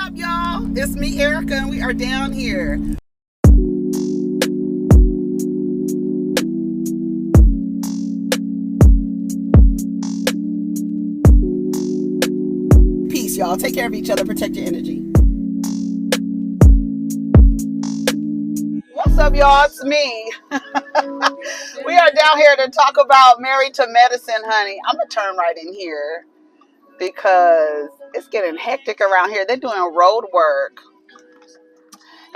up, y'all? It's me, Erica, and we are down here. Peace, y'all. Take care of each other. Protect your energy. What's up, y'all? It's me. We are down here to talk about Married to Medicine, honey. I'm going to turn right in here because it's getting hectic around here. They're doing road work.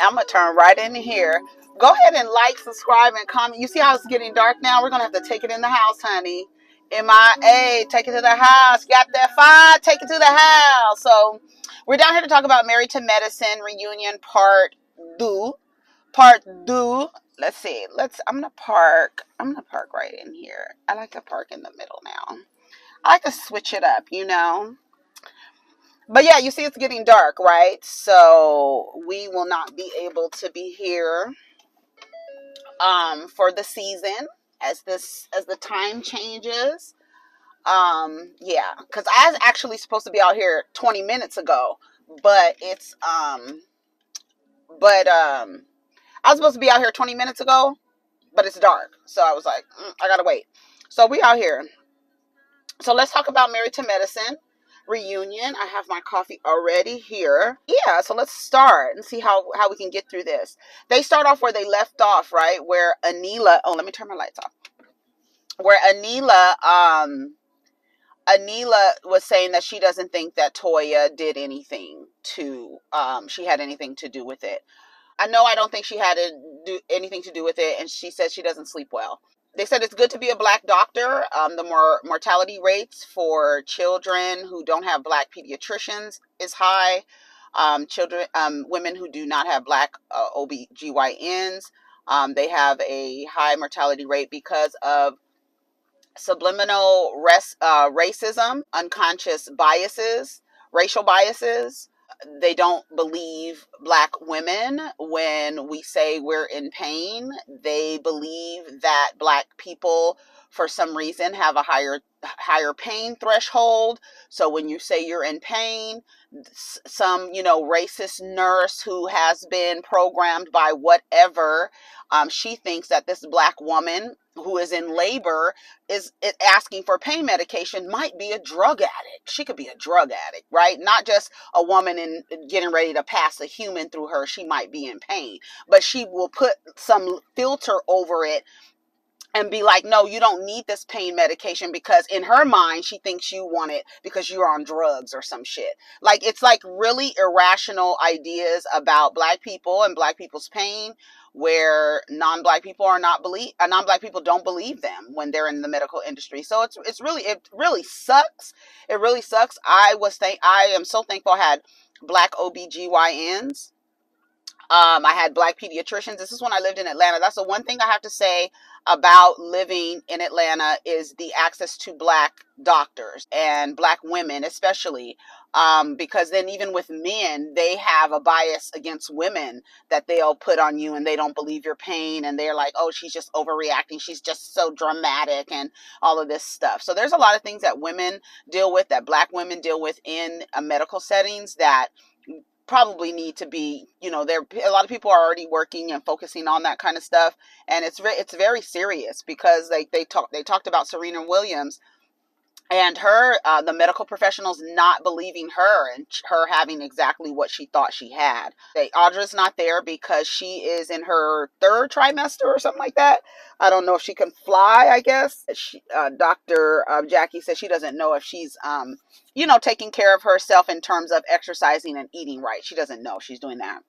I'm going to turn right in here. Go ahead and like, subscribe, and comment. You see how it's getting dark now? We're going to have to take it in the house, honey. MIA, take it to the house. Got that fire? Take it to the house. So we're down here to talk about Married to Medicine reunion part 2. Part 2. Let's see. I'm gonna park right in here. I like to park in the middle now. I like to switch it up, you know. But yeah, you see it's getting dark, right? So we will not be able to be here for the season as the time changes. Yeah, because I was actually supposed to be out here 20 minutes ago, but I was supposed to be out here 20 minutes ago, but it's dark. So I was like, I gotta wait. So we out here. So let's talk about Married to Medicine reunion. I have my coffee already here. Yeah, so let's start and see how we can get through this. They start off where they left off, right? Where Anila, let me turn my lights off. Where Anila was saying that she doesn't think that Toya did anything she had anything to do with it. I don't think she had anything to do with it, and she says she doesn't sleep well. They said it's good to be a black doctor. The mortality rates for children who don't have black pediatricians is high. Women who do not have black OBGYNs, they have a high mortality rate because of subliminal racism, unconscious biases, racial biases. They don't believe black women when we say we're in pain. They believe that black people, for some reason, have a higher pain threshold. So when you say you're in pain, some racist nurse who has been programmed by whatever, she thinks that this black woman who is in labor is asking for pain medication might be a drug addict. She could be a drug addict, right? Not just a woman getting ready to pass a human through her. She might be in pain, but she will put some filter over it and be like, no, you don't need this pain medication, because in her mind, she thinks you want it because you're on drugs or some shit. Like, it's like really irrational ideas about black people and black people's pain, where non-black people don't believe them when they're in the medical industry. So it really sucks. It really sucks. I am so thankful I had black OBGYNs. I had black pediatricians. This is when I lived in Atlanta. That's the one thing I have to say about living in Atlanta is the access to black doctors and black women, especially, because then even with men, they have a bias against women that they'll put on you, and they don't believe your pain, and they're like, oh, she's just overreacting. She's just so dramatic and all of this stuff. So there's a lot of things that women deal with, that black women deal with in medical settings, that probably need to be, there a lot of people are already working and focusing on that kind of stuff, and it's very serious, because they talked about Serena Williams and her, the medical professionals not believing her, and her having exactly what she thought she had. Audra's not there because she is in her 3rd trimester or something like that. I don't know if she can fly, I guess. Dr. Jackie says she doesn't know if she's, taking care of herself in terms of exercising and eating right. She doesn't know if she's doing that.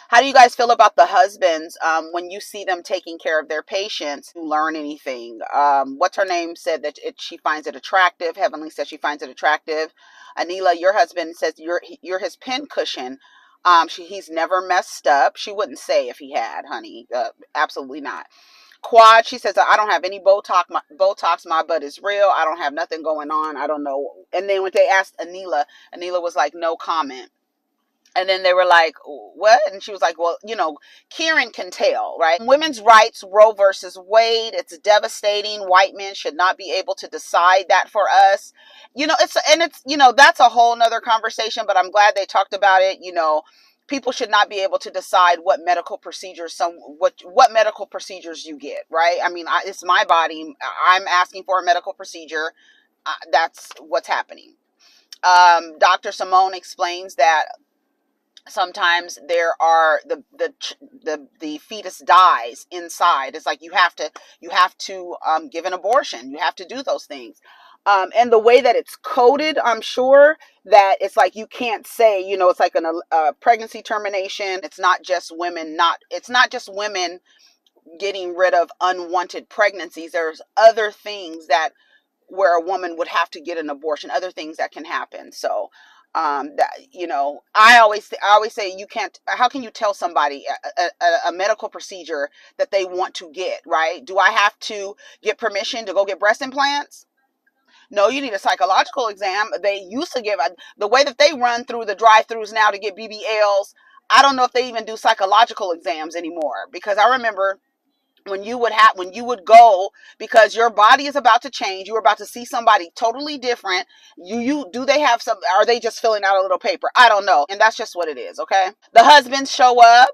How do you guys feel about the husbands when you see them taking care of their patients? Learn anything? What's her name said that she finds it attractive. Heavenly says she finds it attractive. Anila, your husband says you're his pin cushion. He's never messed up. She wouldn't say if he had, honey. Absolutely not. Quad, she says, I don't have any Botox. My butt is real. I don't have nothing going on. I don't know. And then when they asked Anila was like, no comment. And then they were like, what? And she was like, well, Kieran can tell, right? Women's rights, Roe versus Wade, it's devastating. White men should not be able to decide that for us. That's a whole nother conversation, but I'm glad they talked about it. People should not be able to decide what medical procedures what medical procedures you get, right? I mean, it's my body. I'm asking for a medical procedure. That's what's happening. Dr. Simone explains that sometimes there are the fetus dies inside. It's like you have to give an abortion. You have to do those things. And the way that it's coded, I'm sure that it's like you can't say, it's like a pregnancy termination. It's not just women getting rid of unwanted pregnancies. There's other things that where a woman would have to get an abortion, other things that can happen. So I always say you can't. How can you tell somebody a medical procedure that they want to get, right? Do I have to get permission to go get breast implants? No, you need a psychological exam. They used to give the way that they run through the drive-throughs now to get BBLs. I don't know if they even do psychological exams anymore, because I remember when you would go because your body is about to change, you're about to see somebody totally different. They have some, are they just filling out a little paper? I don't know. And that's just what it is. Okay. The husbands show up.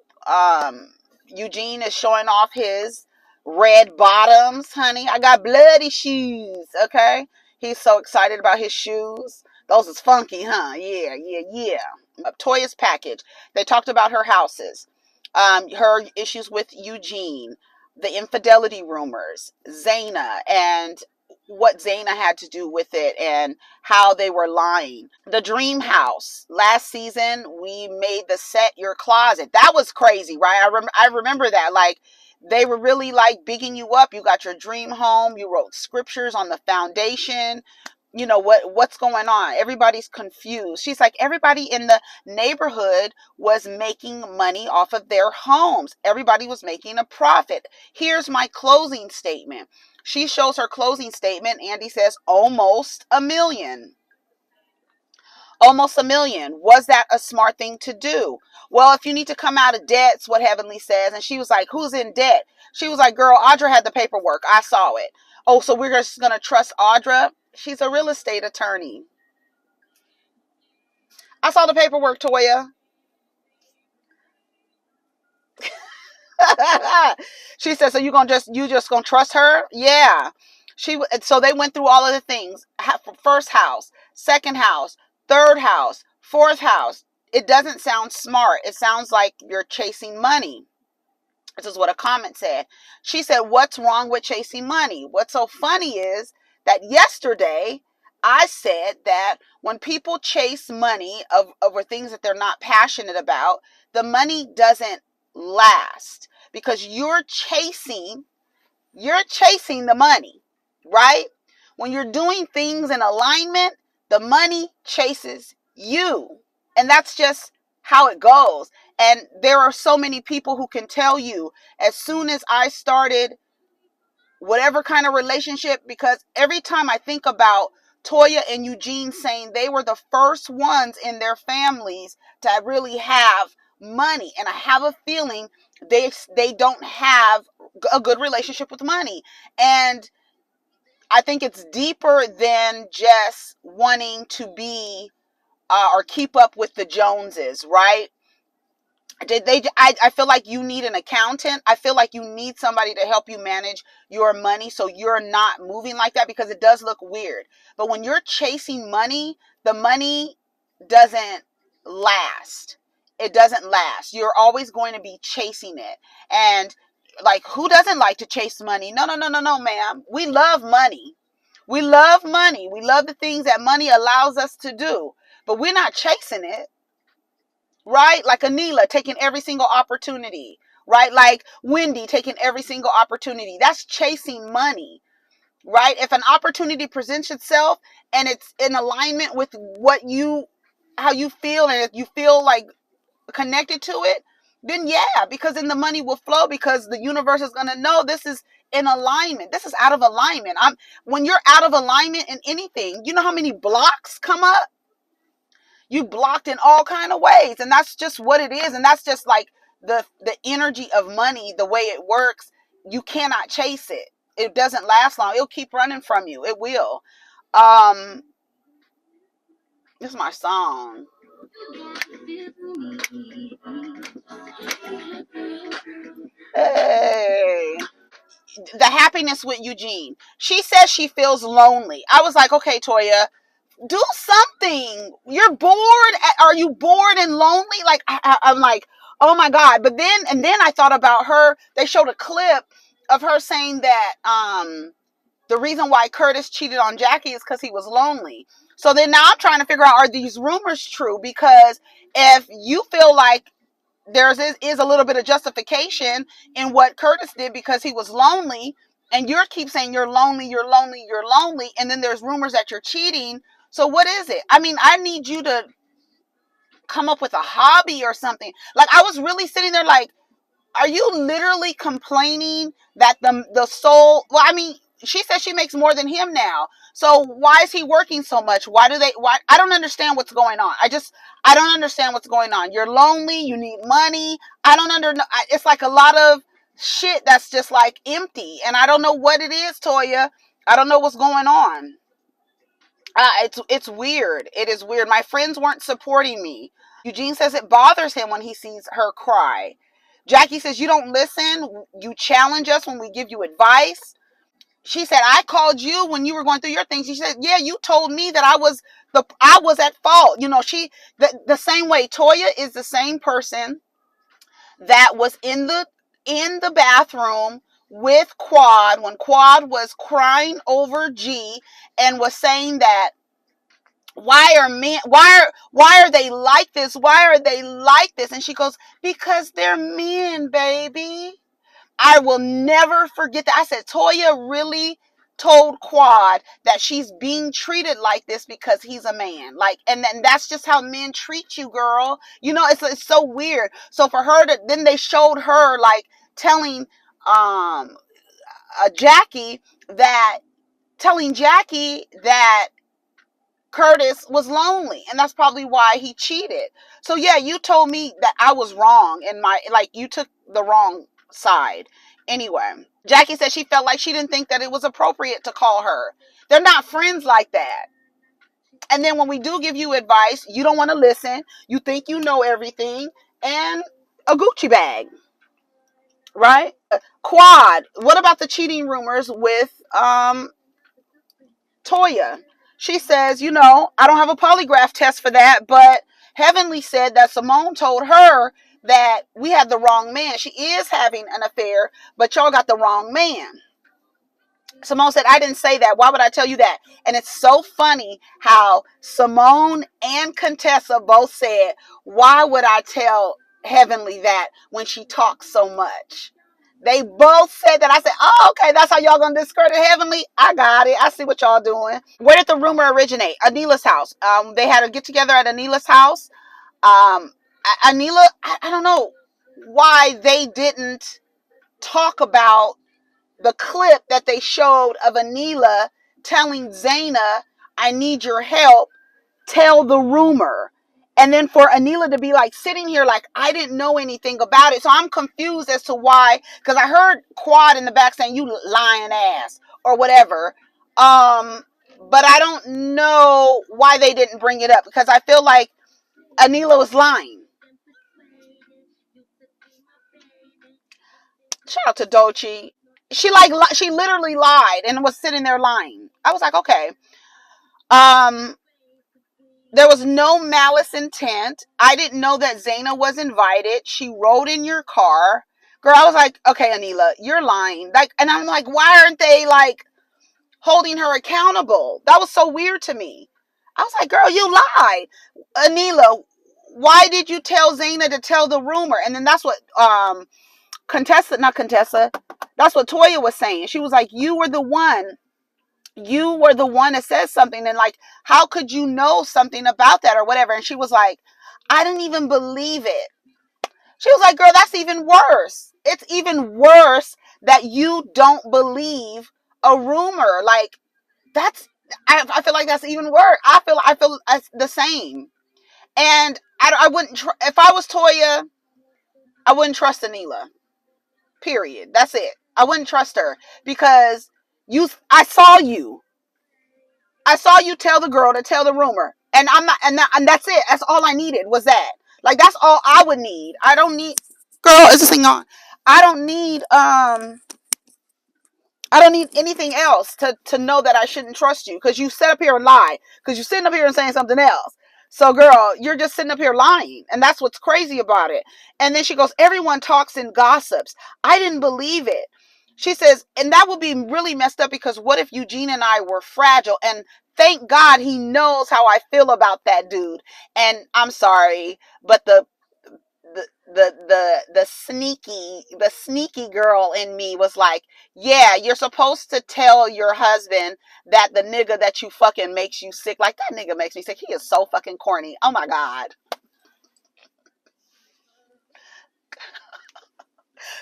Eugene is showing off his red bottoms. Honey, I got bloody shoes. Okay. He's so excited about his shoes. Those is funky, huh? Yeah. Toya's package. They talked about her houses, her issues with Eugene, the infidelity rumors, Zaina, and what Zaina had to do with it, and how they were lying. The dream house. Last season, we made the set your closet. That was crazy, right? I remember that. Like, they were really like bigging you up. You got your dream home. You wrote scriptures on the foundation. What's going on? Everybody's confused. She's like, everybody in the neighborhood was making money off of their homes. Everybody was making a profit. Here's my closing statement. She shows her closing statement. Andy says, almost $1 million. Almost $1 million. Was that a smart thing to do? Well, if you need to come out of debt, it's what Heavenly says. And she was like, who's in debt? She was like, girl, Audra had the paperwork. I saw it. Oh, so we're just going to trust Audra? She's a real estate attorney. I saw the paperwork, Toya. She said, so you just gonna trust her? Yeah. So they went through all of the things. First house, second house, third house, fourth house. It doesn't sound smart. It sounds like you're chasing money. This is what a comment said. She said, what's wrong with chasing money? What's so funny is that yesterday I said that when people chase money over things that they're not passionate about, the money doesn't last, because you're chasing the money, right? When you're doing things in alignment, the money chases you. And that's just how it goes. And there are so many people who can tell you, as soon as I started whatever kind of relationship, because every time I think about Toya and Eugene saying they were the first ones in their families to really have money, and I have a feeling they don't have a good relationship with money. And I think it's deeper than just wanting to be or keep up with the Joneses, right? I feel like you need an accountant. I feel like you need somebody to help you manage your money so you're not moving like that, because it does look weird. But when you're chasing money, the money doesn't last. It doesn't last. You're always going to be chasing it. And like, who doesn't like to chase money? No, ma'am. We love money. We love money. We love the things that money allows us to do, but we're not chasing it. Right? Like Anila taking every single opportunity, right? Like Wendy taking every single opportunity. That's chasing money, right? If an opportunity presents itself and it's in alignment with how you feel, and if you feel like connected to it, then yeah, because then the money will flow, because the universe is going to know this is in alignment. This is out of alignment. When you're out of alignment in anything, you know how many blocks come up? You blocked in all kind of ways, and that's just what it is. And that's just like the energy of money, the way it works. You cannot chase it. It doesn't last long. It'll keep running from you. It will. um this is my song. Hey, the happiness with Eugene. She says she feels lonely. I was like, okay, Toya, do something. You're bored. Are you bored and lonely? Like, I'm like, oh my God. But then I thought about her. They showed a clip of her saying that the reason why Curtis cheated on Jackie is because he was lonely. So then now I'm trying to figure out, are these rumors true? Because if you feel like is a little bit of justification in what Curtis did because he was lonely, and you keep saying you're lonely, you're lonely, you're lonely, and then there's rumors that you're cheating. So what is it? I mean, I need you to come up with a hobby or something. Like, I was really sitting there like, are you literally complaining that the soul, well, I mean, she says she makes more than him now. So why is he working so much? Why I don't understand what's going on. I don't understand what's going on. You're lonely, you need money. It's like a lot of shit that's just like empty. And I don't know what it is, Toya. I don't know what's going on. It's weird. It is weird. My friends weren't supporting me. Eugene says it bothers him when he sees her cry. Jackie says, you don't listen. You challenge us when we give you advice. She said, I called you when you were going through your things. She said, yeah, you told me that I was at fault. You know, the same way. Toya is the same person that was in the bathroom with Quad when Quad was crying over G and was saying that, why are they like this? Why are they like this? And she goes, because they're men, baby. I will never forget that. I said, Toya really told Quad that she's being treated like this because he's a man. Like, and then that's just how men treat you, girl. You know, it's so weird. So for her then they showed her like telling Jackie that Curtis was lonely, and that's probably why he cheated. So yeah, you told me that I was wrong in you took the wrong side. Anyway, Jackie said she felt like she didn't think that it was appropriate to call her. They're not friends like that. And then when we do give you advice, you don't want to listen. You think you know everything, and a Gucci bag, right? Quad. What about the cheating rumors with Toya? She says, I don't have a polygraph test for that, but Heavenly said that Simone told her that we had the wrong man. She is having an affair, but y'all got the wrong man. Simone said, I didn't say that. Why would I tell you that? And it's so funny how Simone and Contessa both said, why would I tell Heavenly that when she talks so much? They both said that. I said, oh, okay, that's how y'all going to discredit Heavenly? I got it. I see what y'all doing. Where did the rumor originate? Anila's house. They had a get together at Anila's house. Anila, I don't know why they didn't talk about the clip that they showed of Anila telling Zaina, I need your help, tell the rumor. And then for Anila to be like sitting here like, I didn't know anything about it. So I'm confused as to why, because I heard Quad in the back saying, you lying ass or whatever. But I don't know why they didn't bring it up, because I feel like Anila was lying. Shout out to Dochi. She literally lied and was sitting there lying. I was like, okay. There was no malice intent. I didn't know that Zaina was invited. She rode in your car. Girl, I was like, okay, Anila, you're lying. Like, and I'm like, why aren't they like holding her accountable? That was so weird to me. I was like, girl, you lied. Anila, why did you tell Zaina to tell the rumor? And then that's what that's what Toya was saying. She was like, you were the one that says something, and like, how could you know something about that or whatever? And she was like, I didn't even believe it. She was like, girl, that's even worse. It's even worse that you don't believe a rumor. Like, I feel like that's even worse. I feel the same. And I wouldn't, if I was Toya, I wouldn't trust Anila. Period. That's it. I wouldn't trust her because I saw you. I saw you tell the girl to tell the rumor. And I'm not, and that's it. That's all I needed was that. Like, that's all I would need. I don't need, girl, is this thing on? I don't need, I don't need anything else to know that I shouldn't trust you because you sit up here and lie because you're sitting up here and saying something else. So, girl, you're just sitting up here lying. And that's what's crazy about it. And then she goes, everyone talks and gossips. I didn't believe it. She says, and that would be really messed up because what if Eugene and I were fragile? And thank God he knows how I feel about that dude. And I'm sorry, but the sneaky girl in me was like, yeah, you're supposed to tell your husband that the nigga that you fucking makes you sick. Like, that nigga makes me sick. He is so fucking corny. Oh my God.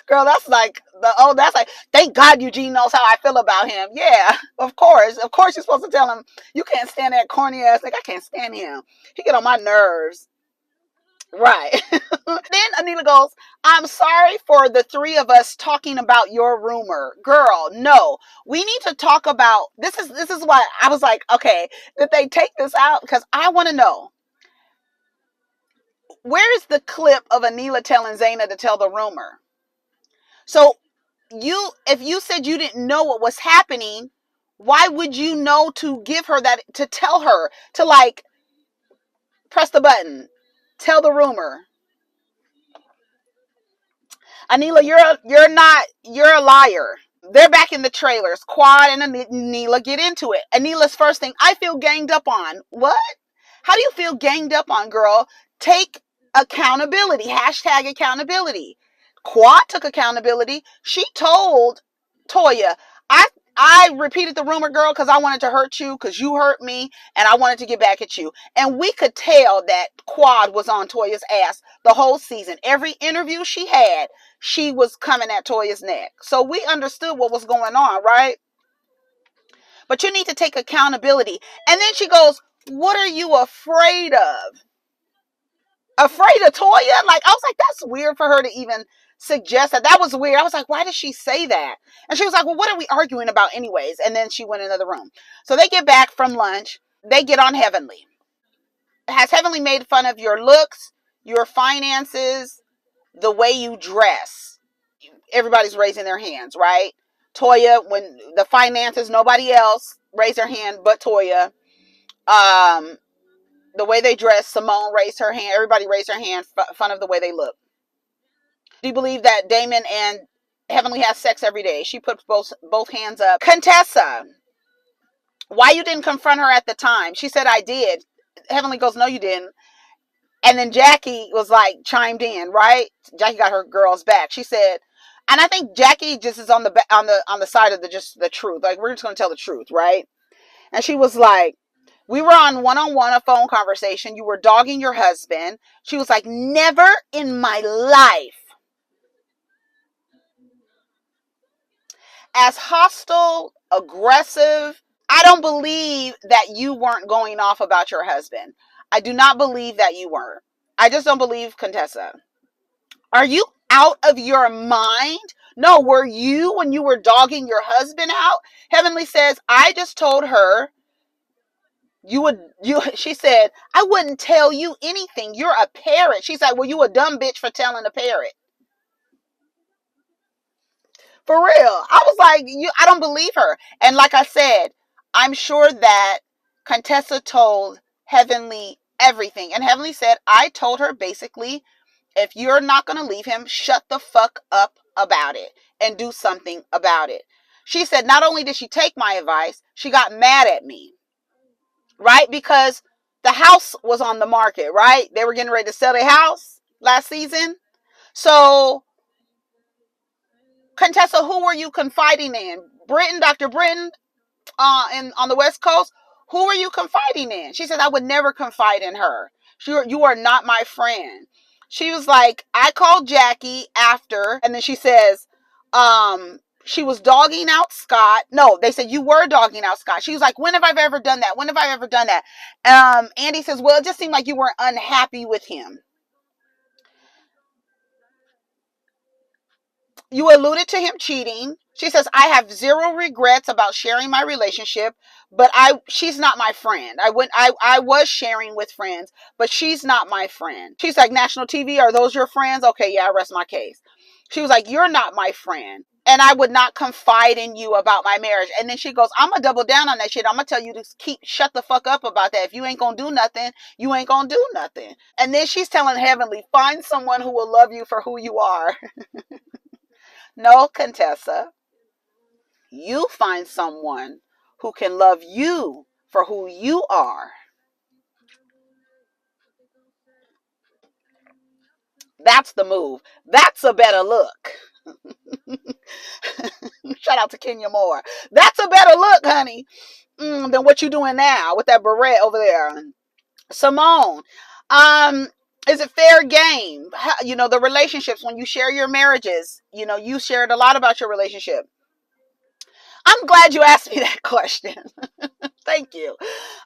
Girl, that's like that's like, thank God Eugene knows how I feel about him. Yeah, of course. Of course you're supposed to tell him you can't stand that corny ass nigga. I can't stand him. He get on my nerves. Right. Then Anila goes, I'm sorry for the three of us talking about your rumor. Girl, no. We need to talk about this is why I was like, okay, did they take this out? Because I want to know. Where is the clip of Anila telling Zaina to tell the rumor? So if you said you didn't know what was happening, why would you know to give her that, to tell her to, like, press the button, tell the rumor? Anila, you're a liar. They're back in the trailers. Quad and Anila get into it. Anila's first thing, I feel ganged up on. What? How do you feel ganged up on, girl? Take accountability. Hashtag accountability. Quad took accountability. She told Toya, I repeated the rumor, girl, because I wanted to hurt you, because you hurt me, and I wanted to get back at you. And we could tell that Quad was on Toya's ass the whole season. Every interview she had, she was coming at Toya's neck. So we understood what was going on, right? But you need to take accountability. And then she goes, what are you afraid of? Afraid of Toya? Like, I was like, that's weird for her to even suggest that. That was weird. I was like, why did she say that? And she was like, well, what are we arguing about anyways? And then she went into the room. So they get back from lunch. They get on Heavenly. Has Heavenly made fun of your looks, your finances, the way you dress? Everybody's raising their hands, right? Toya, when the finances, nobody else raised their hand but Toya. The way they dress, Simone raised her hand. Everybody raised their hand, fun of the way they look. Do you believe that Damon and Heavenly have sex every day? She puts both hands up. Contessa, why you didn't confront her at the time? She said, I did. Heavenly goes, no, you didn't. And then Jackie was like, chimed in, right? Jackie got her girls back. She said, and I think Jackie just is on the side of the truth. Like, we're just going to tell the truth, right? And she was like, we were on one-on-one, a phone conversation. You were dogging your husband. She was like, never in my life. As hostile, aggressive. I don't believe that you weren't going off about your husband. I do not believe that you weren't. I just don't believe, Contessa. Are you out of your mind? No, were you when you were dogging your husband out? Heavenly says, I just told her she said, I wouldn't tell you anything. You're a parrot. She's like, well, you a dumb bitch for telling a parrot. For real. I was like, I don't believe her. And like I said, I'm sure that Contessa told Heavenly everything. And Heavenly said, I told her basically, if you're not going to leave him, shut the fuck up about it and do something about it. She said, not only did she take my advice, she got mad at me. Right? Because the house was on the market, right? They were getting ready to sell their house last season. So, Contessa, who were you confiding in? Dr. Britton, on the West Coast? Who were you confiding in? She said, I would never confide in her. You are not my friend. She was like, I called Jackie after, and then she says, she was dogging out Scott. No, they said you were dogging out Scott. She was like, when have I ever done that? When have I ever done that? Andy says, well, it just seemed like you were unhappy with him. You alluded to him cheating. She says, I have zero regrets about sharing my relationship, but she's not my friend. I was sharing with friends, but she's not my friend. She's like, national TV, are those your friends? Okay, yeah, I rest my case. She was like, you're not my friend, and I would not confide in you about my marriage. And then she goes, I'm gonna double down on that shit. I'm gonna tell you to shut the fuck up about that. If you ain't gonna do nothing, you ain't gonna do nothing. And then she's telling Heavenly, find someone who will love you for who you are. No, Contessa, you find someone who can love you for who you are. That's the move. That's a better look. Shout out to Kenya Moore. That's a better look, honey, than what you're doing now with that beret over there. Simone, is it fair game? You know, the relationships, when you share your marriages, you know, you shared a lot about your relationship. I'm glad you asked me that question. Thank you.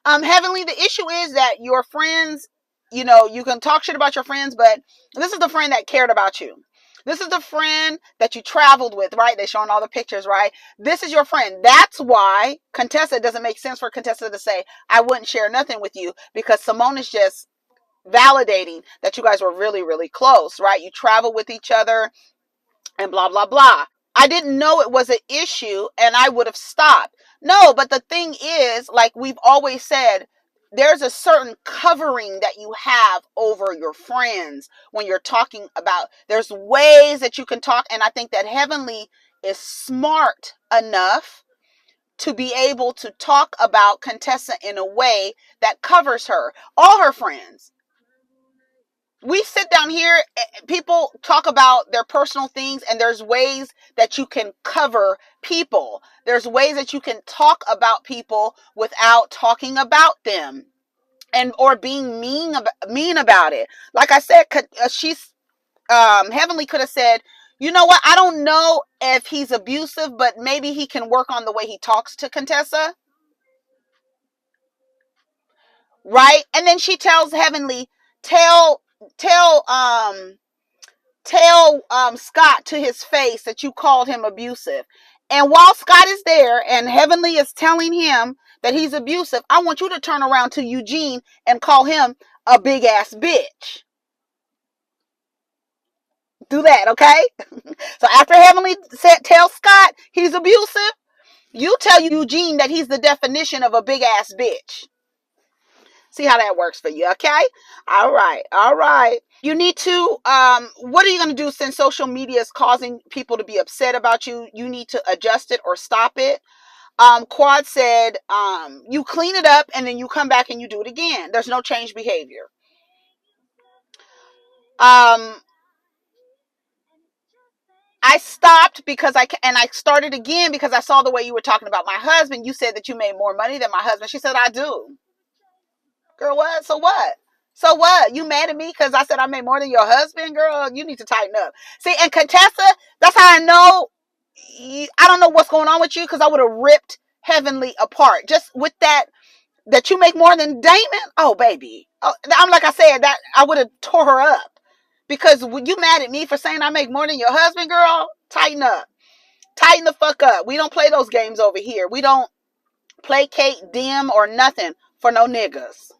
Heavenly, the issue is that your friends, you know, you can talk shit about your friends, but this is the friend that cared about you. This is the friend that you traveled with, right? They're showing all the pictures, right? This is your friend. That's why Contessa, it doesn't make sense for Contessa to say, I wouldn't share nothing with you, because Simone is just validating that you guys were really, really close, right? You traveled with each other and blah, blah, blah. I didn't know it was an issue and I would have stopped. No, but the thing is, like we've always said, there's a certain covering that you have over your friends when you're talking about, there's ways that you can talk. And I think that Heavenly is smart enough to be able to talk about Contessa in a way that covers her, all her friends. We sit down here, people talk about their personal things, and there's ways that you can cover people. There's ways that you can talk about people without talking about them and or being mean about it. Like I said, Heavenly could have said, you know what, I don't know if he's abusive, but maybe he can work on the way he talks to Contessa. Right? And then she tells Heavenly, tell Scott to his face that you called him abusive. And while Scott is there and Heavenly is telling him that he's abusive, I want you to turn around to Eugene and call him a big ass bitch. Do that, okay? So after Heavenly tell Scott he's abusive, you tell Eugene that he's the definition of a big ass bitch. See how that works for you, okay? All right. You need to, what are you going to do since social media is causing people to be upset about you? You need to adjust it or stop it. Quad said, you clean it up and then you come back and you do it again. There's no change behavior. I stopped because I started again because I saw the way you were talking about my husband. You said that you made more money than my husband. She said, I do. Girl, what? So what? So what? You mad at me because I said I made more than your husband? Girl, you need to tighten up. See, and Contessa, that's how I know. I don't know what's going on with you, because I would have ripped Heavenly apart. Just with that you make more than Damon? Oh, baby. Oh, I'm like I said, that I would have tore her up. Because you mad at me for saying I make more than your husband, girl? Tighten up. Tighten the fuck up. We don't play those games over here. We don't placate, dim, or nothing for no niggas.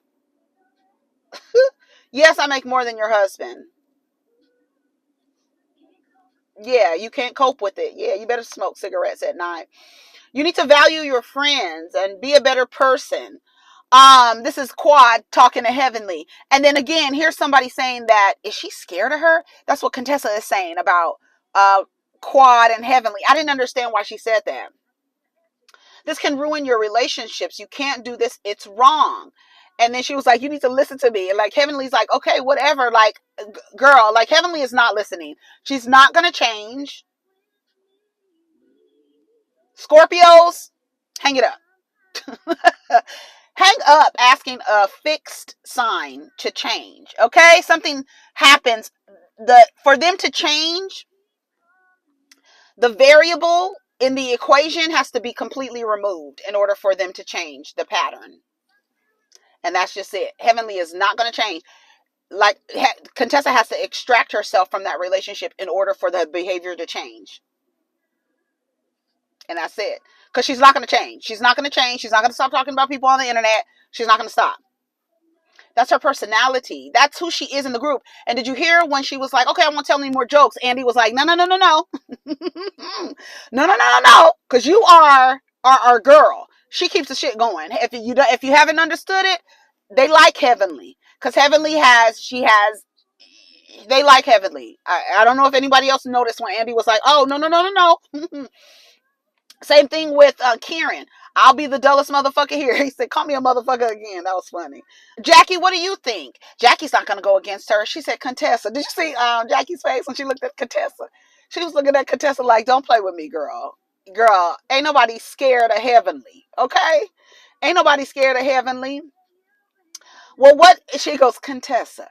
Yes, I make more than your husband. Yeah, you can't cope with it. Yeah, you better smoke cigarettes at night. You need to value your friends and be a better person. This is Quad talking to Heavenly. And then again, here's somebody saying that, is she scared of her? That's what Contessa is saying about Quad and Heavenly. I didn't understand why she said that. This can ruin your relationships. You can't do this. It's wrong. And then she was like, you need to listen to me. And like Heavenly's like, okay, whatever. Like, girl, like Heavenly is not listening. She's not going to change. Scorpios, hang it up. Hang up asking a fixed sign to change. Okay? Something happens. For them to change, the variable in the equation has to be completely removed in order for them to change the pattern. And that's just it. Heavenly is not going to change. Like, Contessa has to extract herself from that relationship in order for the behavior to change. And that's it. Because she's not going to change. She's not going to change. She's not going to stop talking about people on the internet. She's not going to stop. That's her personality. That's who she is in the group. And did you hear when she was like, okay, I won't tell any more jokes? Andy was like, no. No. No. Because you are our girl. She keeps the shit going. If you haven't understood it, they like Heavenly. Because they like Heavenly. I don't know if anybody else noticed when Andy was like, oh, no. Same thing with Kieran. I'll be the dullest motherfucker here. He said, call me a motherfucker again. That was funny. Jackie, what do you think? Jackie's not going to go against her. She said, Contessa. Did you see Jackie's face when she looked at Contessa? She was looking at Contessa like, don't play with me, girl. Girl, ain't nobody scared of Heavenly, okay? Ain't nobody scared of Heavenly. Well, what? She goes, Contessa.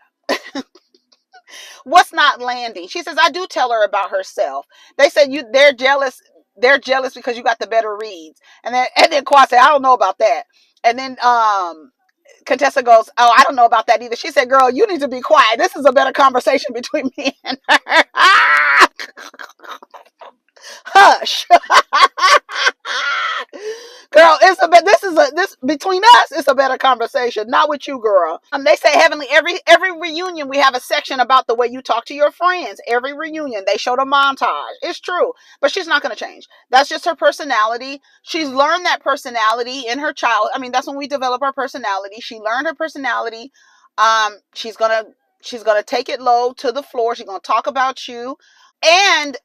What's not landing? She says, I do tell her about herself. They said they're jealous. They're jealous because you got the better reads. And then Quad said, I don't know about that. And then Contessa goes, oh, I don't know about that either. She said, girl, you need to be quiet. This is a better conversation between me and her. Hush. Girl, this between us, it's a better conversation. Not with you, girl. They say Heavenly, every reunion we have a section about the way you talk to your friends. Every reunion they showed a montage. It's true, but she's not going to change. That's just her personality. She's learned that personality in her child. I mean, that's when we develop our personality. She learned her personality. She's gonna take it low to the floor. She's gonna talk about you. And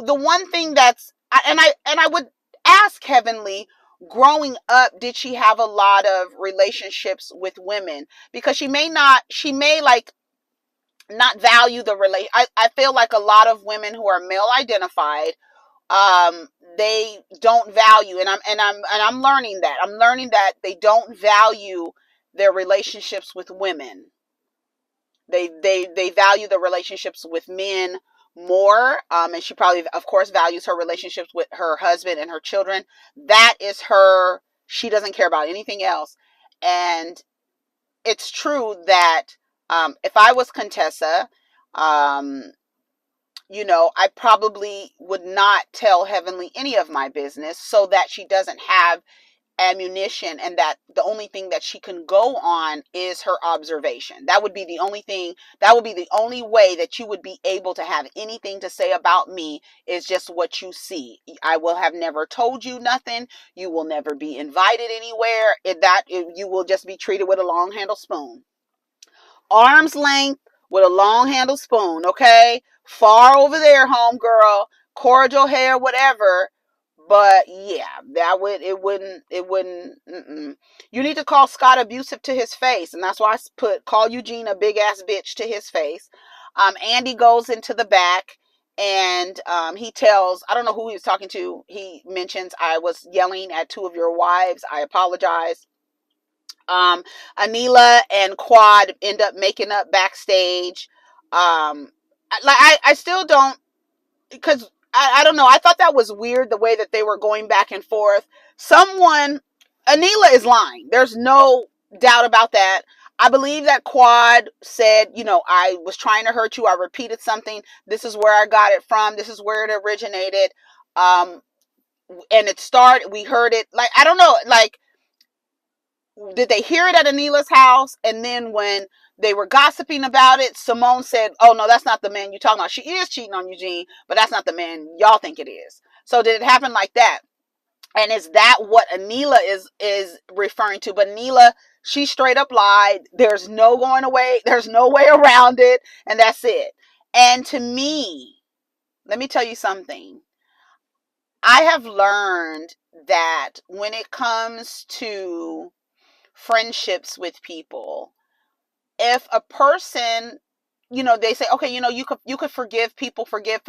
the one thing I would ask Heavenly, growing up, did she have a lot of relationships with women? Because she may like not value the relation. I feel like a lot of women who are male identified, they don't value, and I'm learning that. I'm learning that they don't value their relationships with women. They value the relationships with men more, and she probably, of course, values her relationships with her husband and her children. That is her. She doesn't care about anything else. And it's true that if I was Contessa, I probably would not tell Heavenly any of my business so that she doesn't have ammunition, and that the only thing that she can go on is her observation. That would be the only thing. That would be the only way that you would be able to have anything to say about me, is just what you see. I will have never told you nothing. You will never be invited anywhere. You will just be treated with a long handle spoon. Arm's length with a long handle spoon, okay? Far over there, homegirl. Cordial hair, whatever. But yeah, it wouldn't. You need to call Scott abusive to his face. And that's why I call Eugene a big ass bitch to his face. Andy goes into the back and he tells, I don't know who he was talking to. He mentions, I was yelling at two of your wives. I apologize. Anila and Quad end up making up backstage. I still don't, because I don't know. I thought that was weird, the way that they were going back and forth. Anila is lying. There's no doubt about that. I believe that Quad said, I was trying to hurt you. I repeated something. This is where I got it from. This is where it originated. And we heard it. Like, I don't know. Like, did they hear it at Anila's house? And then when they were gossiping about it, Simone said, oh, no, that's not the man you're talking about. She is cheating on Eugene, but that's not the man y'all think it is. So did it happen like that? And is that what Anila is referring to? But Anila, she straight up lied. There's no going away. There's no way around it. And that's it. And to me, let me tell you something. I have learned that when it comes to friendships with people, if a person, they say, okay, you could forgive people, forgive.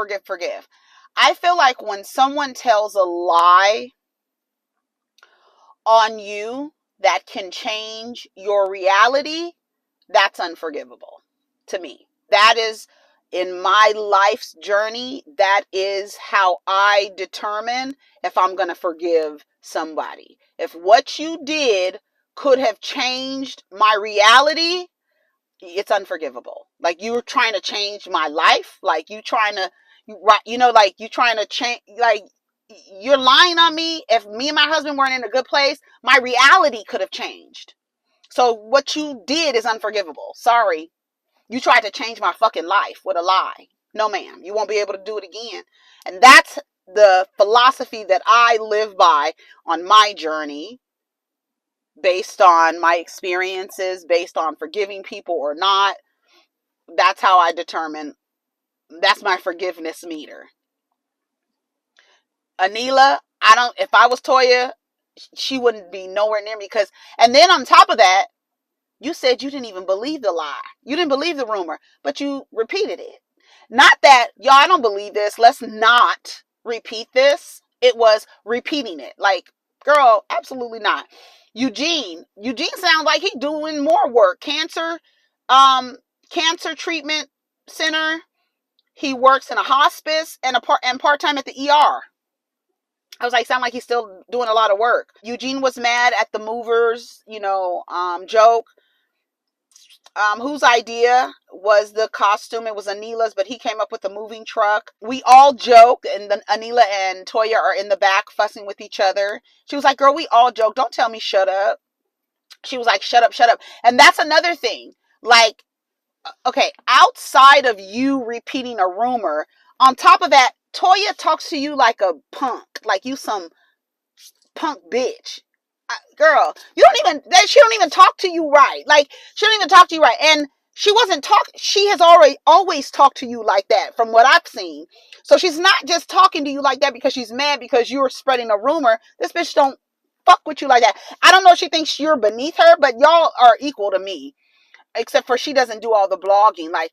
I feel like when someone tells a lie on you that can change your reality, that's unforgivable to me. That is, in my life's journey, that is how I determine if I'm going to forgive somebody. If what you did could have changed my reality, it's unforgivable. Like, you're trying to change my life. Like, you trying to, like, you trying to change, like, you're lying on me. If me and my husband weren't in a good place, my reality could have changed. So what you did is unforgivable. Sorry. You tried to change my fucking life with a lie. No, ma'am. You won't be able to do it again. And that's the philosophy that I live by on my journey, based on my experiences, based on forgiving people or not. That's how I determine. That's my forgiveness meter. Anila, if I was Toya, she wouldn't be nowhere near me, and then on top of that, you said you didn't even believe the lie. You didn't believe the rumor, but you repeated it. Not that, y'all, I don't believe this, let's not repeat this. It was repeating it. Like, girl, absolutely not. Eugene sounds like he's doing more work. Cancer treatment center. He works in a hospice and part-time at the ER. I was like, sound like he's still doing a lot of work. Eugene was mad at the movers, joke. Whose idea was the costume? It was Anila's, but he came up with the moving truck. We all joke, and then Anila and Toya are in the back fussing with each other. She was like, girl, we all joke. Don't tell me shut up. She was like, shut up, shut up. And that's another thing. Like, okay, outside of you repeating a rumor, on top of that, Toya talks to you like a punk, like you some punk bitch. Girl, she don't even talk to you right. Like, she don't even talk to you right. And she has always talked to you like that from what I've seen. So she's not just talking to you like that because she's mad because you're spreading a rumor. This bitch don't fuck with you like that. I don't know if she thinks you're beneath her, but y'all are equal to me. Except for she doesn't do all the blogging. Like,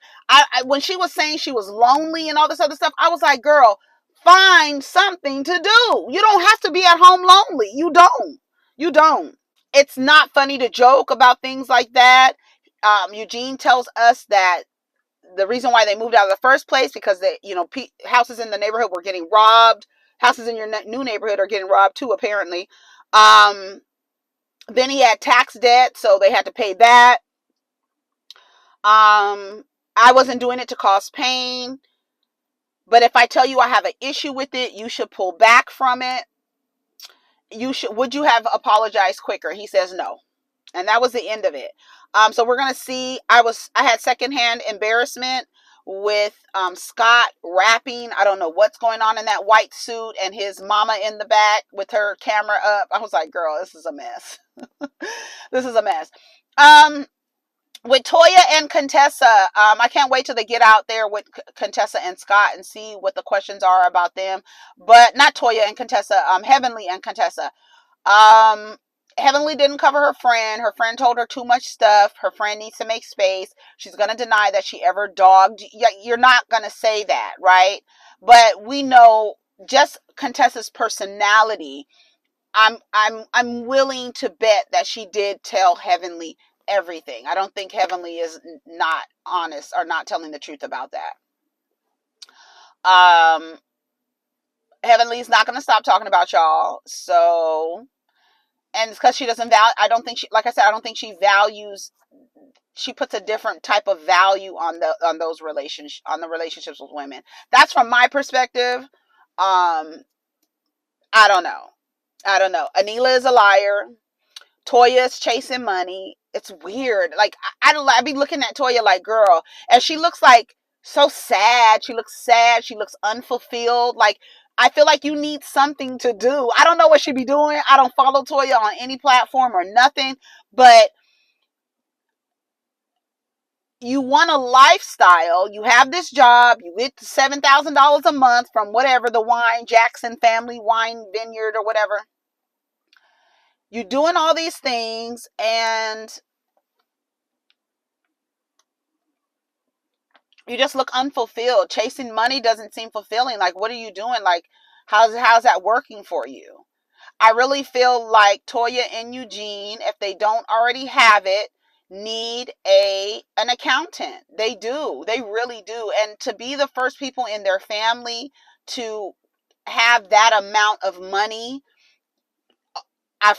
when she was saying she was lonely and all this other stuff, I was like, girl, find something to do. You don't have to be at home lonely. You don't. It's not funny to joke about things like that. Eugene tells us that the reason why they moved out of the first place because houses in the neighborhood were getting robbed. Houses in your new neighborhood are getting robbed too, apparently. Then he had tax debt, so they had to pay that. I wasn't doing it to cause pain, but if I tell you I have an issue with it, you should pull back from it. Would you have apologized quicker? He says no. And that was the end of it. So we're going to see, I had secondhand embarrassment with Scott rapping. I don't know what's going on in that white suit, and his mama in the back with her camera up. I was like, girl, this is a mess. This is a mess. With Toya and Contessa, I can't wait till they get out there with Contessa and Scott and see what the questions are about them. But not Toya and Contessa, Heavenly and Contessa. Heavenly didn't cover her friend. Her friend told her too much stuff. Her friend needs to make space. She's going to deny that she ever dogged. You're not going to say that, right? But we know just Contessa's personality. I'm willing to bet that she did tell Heavenly everything. I don't think Heavenly is not honest or not telling the truth about that. Heavenly's not going to stop talking about y'all. So, and it's because she doesn't value, I don't think she, like I said, I don't think she values, she puts a different type of value on the relationships with women. That's from my perspective. I don't know. Anila is a liar. Toya is chasing money. It's weird. Like, I be looking at Toya like, girl, and she looks like so sad. She looks sad. She looks unfulfilled. Like, I feel like you need something to do. I don't know what she be doing. I don't follow Toya on any platform or nothing, but you want a lifestyle. You have this job. You get $7,000 a month from whatever, the Jackson family wine vineyard or whatever. You're doing all these things and you just look unfulfilled. Chasing money doesn't seem fulfilling. Like, what are you doing? Like, how's that working for you? I really feel like Toya and Eugene, if they don't already have it, need an accountant. They do. They really do. And to be the first people in their family to have that amount of money,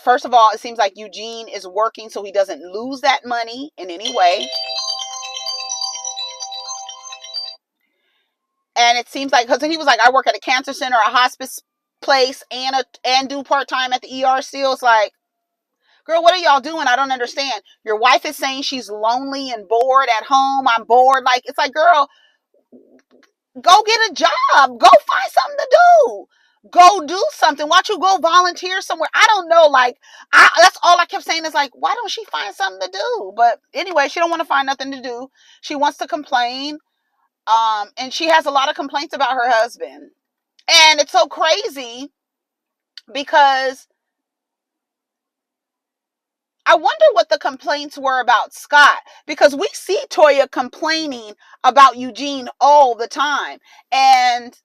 first of all, it seems like Eugene is working so he doesn't lose that money in any way. And it seems like, because he was like, I work at a cancer center, a hospice place, and do part-time at the ER still. It's like, girl, what are y'all doing? I don't understand. Your wife is saying she's lonely and bored at home. I'm bored. Like, it's like, girl, go get a job. Go find something to do. Go do something. Why don't you go volunteer somewhere? I don't know. Like, that's all I kept saying is like, why don't she find something to do? But anyway, she don't want to find nothing to do. She wants to complain. And she has a lot of complaints about her husband. And it's so crazy because I wonder what the complaints were about Scott, because we see Toya complaining about Eugene all the time. And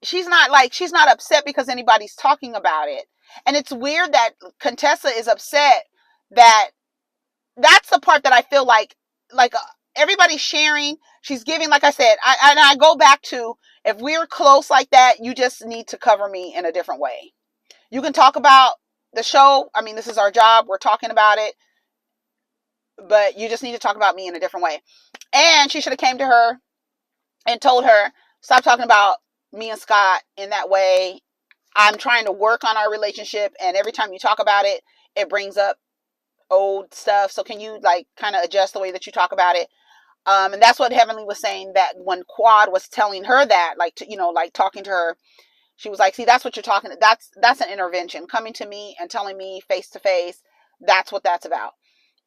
she's not upset because anybody's talking about it. And it's weird that Contessa is upset. That's the part that I feel like everybody's sharing. She's giving, like I said, I go back to, if we're close like that, you just need to cover me in a different way. You can talk about the show. I mean, this is our job. We're talking about it. But you just need to talk about me in a different way. And she should have came to her and told her, stop talking about me and Scott in that way. I'm trying to work on our relationship, and every time you talk about it, it brings up old stuff. So can you like kind of adjust the way that you talk about it? And that's what Heavenly was saying, that when Quad was telling her that, like, like talking to her, she was like, see, that's what you're talking. That's an intervention, coming to me and telling me face to face. That's what that's about.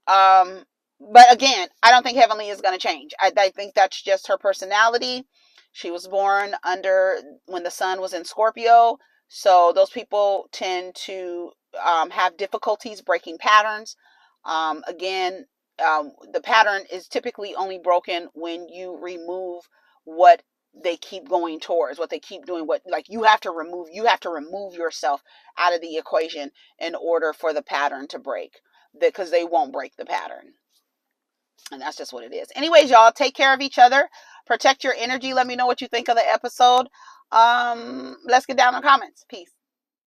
But again, I don't think Heavenly is going to change. I think that's just her personality. She was born when the sun was in Scorpio. So those people tend to have difficulties breaking patterns. Again, the pattern is typically only broken when you remove what they keep going towards, what they keep doing, you have to remove yourself out of the equation in order for the pattern to break, because they won't break the pattern. And that's just what it is. Anyways, y'all, take care of each other. Protect your energy. Let me know what you think of the episode. Let's get down in the comments. Peace.